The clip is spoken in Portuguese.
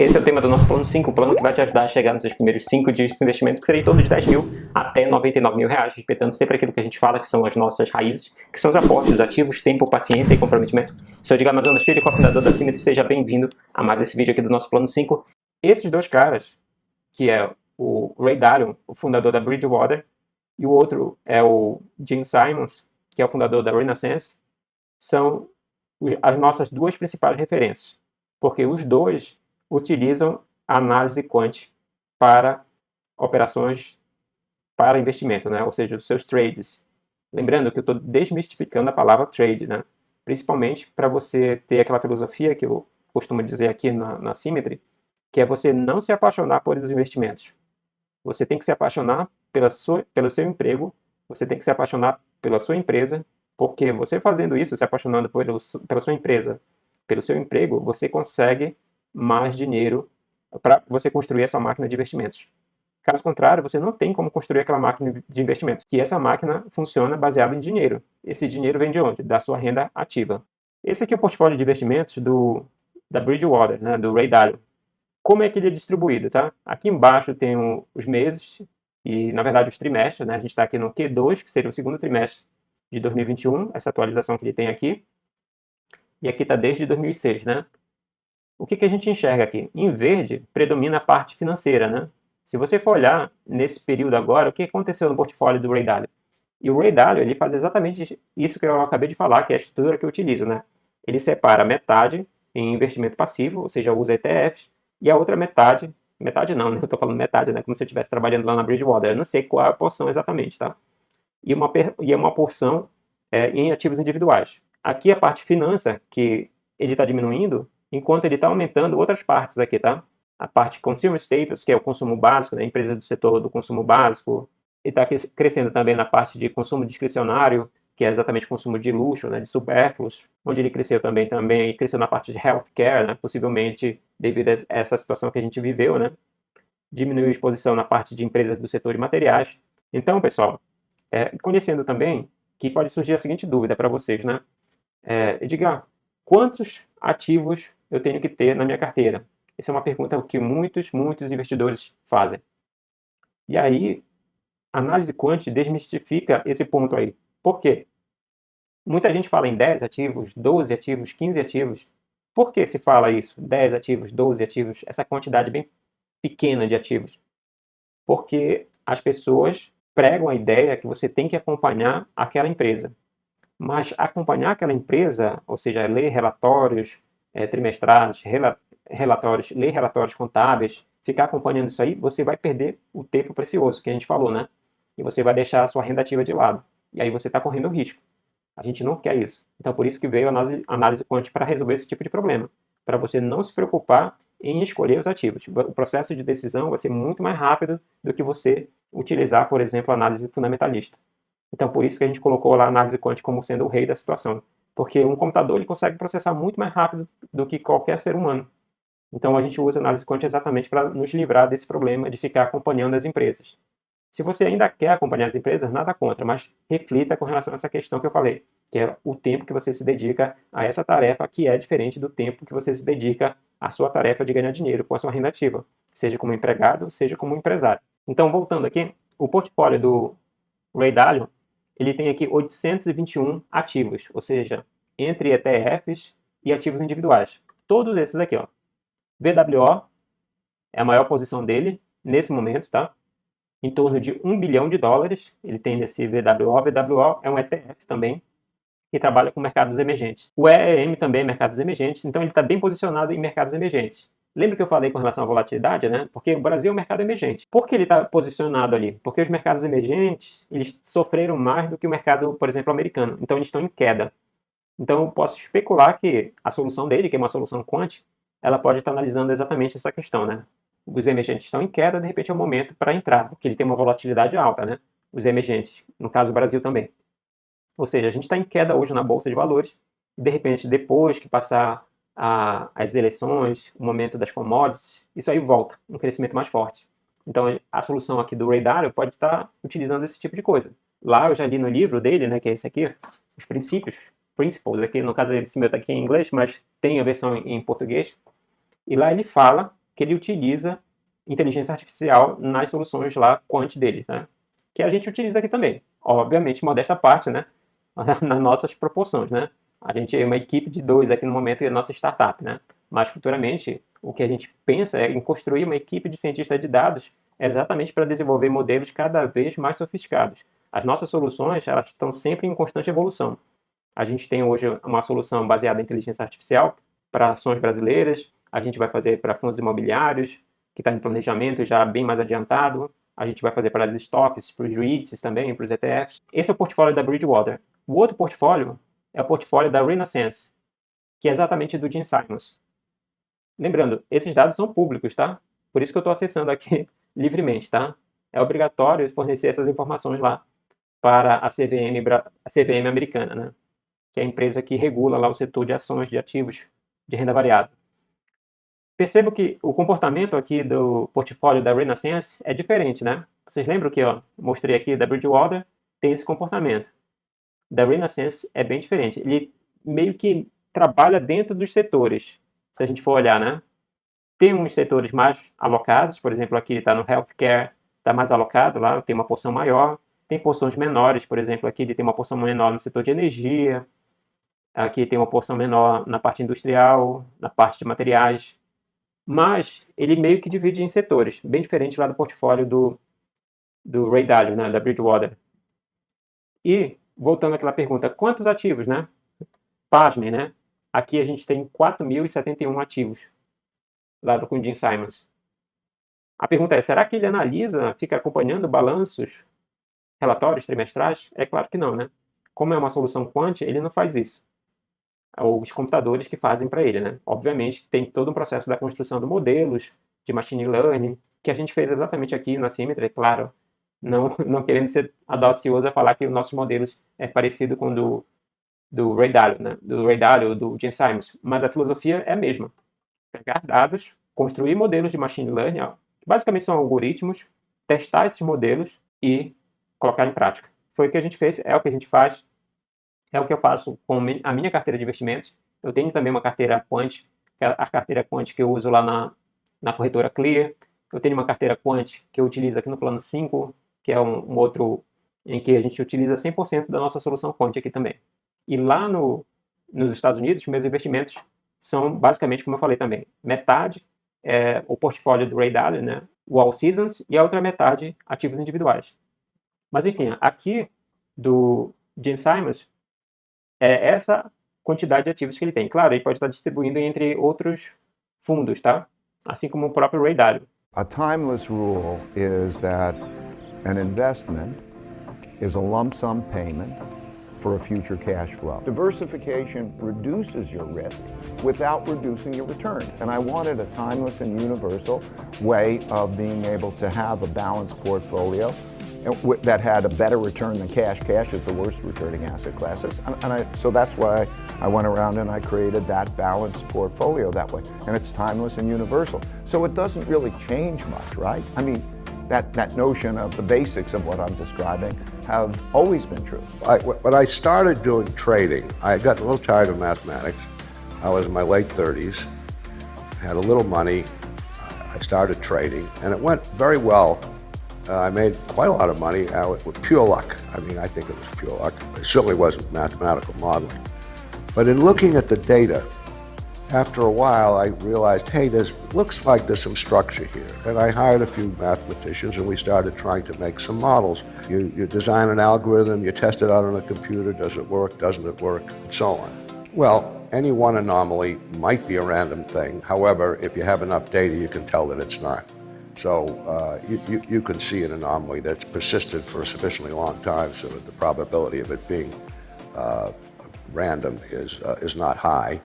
Esse é o tema do nosso plano 5, o plano que vai te ajudar a chegar nos seus primeiros 5 dias de investimento, que seria em torno de 10 mil até 99 mil reais, respeitando sempre aquilo que a gente fala, que são as nossas raízes, que são os aportes, os ativos, tempo, paciência e comprometimento. Sou Edgar Amazonas Filho, cofundador da Symmetry, seja bem-vindo a mais esse vídeo aqui do nosso plano 5. Esses dois caras, que é o Ray Dalio, o fundador da Bridgewater, e o outro é o Gene Simons, que é o fundador da Renaissance, são as nossas duas principais referências, porque os dois utilizam a análise quant para operações para investimento, né? Ou seja, os seus trades. Lembrando que eu estou desmistificando a palavra trade, né? Principalmente para você ter aquela filosofia que eu costumo dizer aqui na Symmetry, que é você não se apaixonar por os investimentos. Você tem que se apaixonar pelo seu emprego, você tem que se apaixonar pela sua empresa, porque você fazendo isso, se apaixonando pela sua empresa, pelo seu emprego, você consegue mais dinheiro para você construir a sua máquina de investimentos. Caso contrário, você não tem como construir aquela máquina de investimentos, que essa máquina funciona baseada em dinheiro. Esse dinheiro vem de onde? Da sua renda ativa. Esse aqui é o portfólio de investimentos da Bridgewater, né, do Ray Dalio. Como é que ele é distribuído, tá? Aqui embaixo tem os meses e, na verdade, os trimestres, né? A gente está aqui no Q2, que seria o segundo trimestre de 2021, essa atualização que ele tem aqui. E aqui está desde 2006, né? O que a gente enxerga aqui? Em verde, predomina a parte financeira, né? Se você for olhar nesse período agora, o que aconteceu no portfólio do Ray Dalio? E o Ray Dalio, ele faz exatamente isso que eu acabei de falar, que é a estrutura que eu utilizo, né? Ele separa metade em investimento passivo, ou seja, usa ETFs, e a outra metade não, né? Eu estou falando metade, né? Como se eu estivesse trabalhando lá na Bridgewater. Eu não sei qual é a porção exatamente, tá? E uma porção em ativos individuais. Aqui a parte finança, que ele está diminuindo, enquanto ele está aumentando outras partes aqui, tá? A parte consumer staples, que é o consumo básico, né? Empresa do setor do consumo básico. Ele está crescendo também na parte de consumo discricionário, que é exatamente consumo de luxo, né? De supérfluos, onde ele cresceu também cresceu na parte de healthcare, né? Possivelmente devido a essa situação que a gente viveu, né? Diminuiu a exposição na parte de empresas do setor de materiais. Então, pessoal, conhecendo também que pode surgir a seguinte dúvida para vocês, né? Edgar, quantos ativos eu tenho que ter na minha carteira? Essa é uma pergunta que muitos investidores fazem. E aí, a análise quant desmistifica esse ponto aí. Por quê? Muita gente fala em 10 ativos, 12 ativos, 15 ativos. Por que se fala isso? 10 ativos, 12 ativos, essa quantidade bem pequena de ativos? Porque as pessoas pregam a ideia que você tem que acompanhar aquela empresa. Mas acompanhar aquela empresa, ou seja, ler relatórios trimestrais, ler relatórios contábeis, ficar acompanhando isso aí, você vai perder o tempo precioso que a gente falou, né? E você vai deixar a sua renda ativa de lado. E aí você está correndo risco. A gente não quer isso. Então, por isso que veio a análise quant para resolver esse tipo de problema. Para você não se preocupar em escolher os ativos. O processo de decisão vai ser muito mais rápido do que você utilizar, por exemplo, a análise fundamentalista. Então, por isso que a gente colocou lá a análise quant como sendo o rei da situação. Porque um computador ele consegue processar muito mais rápido do que qualquer ser humano. Então, a gente usa a análise quant exatamente para nos livrar desse problema de ficar acompanhando as empresas. Se você ainda quer acompanhar as empresas, nada contra, mas reflita com relação a essa questão que eu falei, que é o tempo que você se dedica a essa tarefa, que é diferente do tempo que você se dedica à sua tarefa de ganhar dinheiro com a sua renda ativa, seja como empregado, seja como empresário. Então, voltando aqui, o portfólio do Ray Dalio, ele tem aqui 821 ativos, ou seja, entre ETFs e ativos individuais. Todos esses aqui, ó. VWO é a maior posição dele nesse momento, tá? Em torno de $1 bilhão. Ele tem nesse VWO. VWO é um ETF também, que trabalha com mercados emergentes. O EEM também é mercados emergentes, então ele está bem posicionado em mercados emergentes. Lembra que eu falei com relação à volatilidade, né? Porque o Brasil é um mercado emergente. Por que ele está posicionado ali? Porque os mercados emergentes, eles sofreram mais do que o mercado, por exemplo, americano. Então eles estão em queda. Então eu posso especular que a solução dele, que é uma solução quant, ela pode estar analisando exatamente essa questão, né? Os emergentes estão em queda, de repente é o momento para entrar, porque ele tem uma volatilidade alta, né? Os emergentes, no caso o Brasil também. Ou seja, a gente está em queda hoje na Bolsa de Valores, e de repente, depois que passar as eleições, o momento das commodities, isso aí volta, um crescimento mais forte. Então, a solução aqui do Ray Dalio pode estar utilizando esse tipo de coisa. Lá eu já li no livro dele, né, que é esse aqui, os principles, principles, aqui no caso esse meu está aqui em inglês, mas tem a versão em português, e lá ele fala que ele utiliza inteligência artificial nas soluções lá quant deles, né? Que a gente utiliza aqui também. Obviamente, modesta parte, né? Nas nossas proporções, né? A gente é uma equipe de 2 aqui no momento e a nossa startup, né? Mas futuramente, o que a gente pensa é em construir uma equipe de cientistas de dados exatamente para desenvolver modelos cada vez mais sofisticados. As nossas soluções, elas estão sempre em constante evolução. A gente tem hoje uma solução baseada em inteligência artificial para ações brasileiras, a gente vai fazer para fundos imobiliários, que está em planejamento já bem mais adiantado, a gente vai fazer para as stocks, para os REITs também, para os ETFs. Esse é o portfólio da Bridgewater. O outro portfólio é o portfólio da Renaissance, que é exatamente do Gene Simons. Lembrando, esses dados são públicos, tá? Por isso que eu estou acessando aqui livremente, tá? É obrigatório fornecer essas informações lá para a CVM americana, né? Que é a empresa que regula lá o setor de ações de ativos de renda variável. Percebo que o comportamento aqui do portfólio da Renaissance é diferente, né? Vocês lembram que eu mostrei aqui da Bridgewater tem esse comportamento. Da Renaissance é bem diferente. Ele meio que trabalha dentro dos setores, se a gente for olhar, né? Tem uns setores mais alocados, por exemplo, aqui está no healthcare, está mais alocado lá, tem uma porção maior. Tem porções menores, por exemplo, aqui ele tem uma porção menor no setor de energia, aqui tem uma porção menor na parte industrial, na parte de materiais, mas ele meio que divide em setores, bem diferente lá do portfólio do Ray Dalio, né, da Bridgewater. E, voltando àquela pergunta, quantos ativos, né? Pasmem, né? Aqui a gente tem 4.071 ativos, lá do Gene Simons. A pergunta é, será que ele analisa, fica acompanhando balanços, relatórios trimestrais? É claro que não, né? Como é uma solução quant, ele não faz isso. Os computadores que fazem para ele, né? Obviamente, tem todo um processo da construção de modelos, de machine learning, que a gente fez exatamente aqui na Symmetry, claro, não querendo ser audacioso a falar que os nossos modelos é parecido com o do Ray Dalio, né? Do Ray Dalio, do Gene Simons, mas a filosofia é a mesma. Pegar dados, construir modelos de machine learning, ó, que basicamente são algoritmos, testar esses modelos e colocar em prática. Foi o que a gente fez, é o que a gente faz, é o que eu faço com a minha carteira de investimentos. Eu tenho também uma carteira quant, que é a carteira quant que eu uso lá na corretora Clear. Eu tenho uma carteira quant que eu utilizo aqui no plano 5, que é um outro em que a gente utiliza 100% da nossa solução quant aqui também. E lá nos Estados Unidos, meus investimentos são basicamente, como eu falei também, metade é o portfólio do Ray Dalio, né, o All Seasons, e a outra metade ativos individuais. Mas enfim, aqui do Gene Simons, é essa quantidade de ativos que ele tem. Claro, ele pode estar distribuindo entre outros fundos, tá? Assim como o próprio Ray Dalio. A timeless rule is that an investment is a lump sum payment for a future cash flow. Diversification reduces your risk without reducing your return. And I wanted a timeless and universal way of being able to have a balanced portfolio that had a better return than cash. Cash is the worst returning asset classes. So that's why I went around and I created that balanced portfolio that way. And it's timeless and universal. So it doesn't really change much, right? I mean, that notion of the basics of what I'm describing have always been true. When I started doing trading, I got a little tired of mathematics. I was in my late 30s, had a little money. I started trading, and it went very well. I made quite a lot of money with pure luck. I mean, I think it was pure luck. It certainly wasn't mathematical modeling. But in looking at the data, after a while, I realized, hey, looks like there's some structure here. And I hired a few mathematicians, and we started trying to make some models. You design an algorithm, you test it out on a computer, does it work, doesn't it work, and so on. Well, any one anomaly might be a random thing. However, if you have enough data, you can tell that it's not. So you can see an anomaly that's persisted for a sufficiently long time so that the probability of it being random is not high.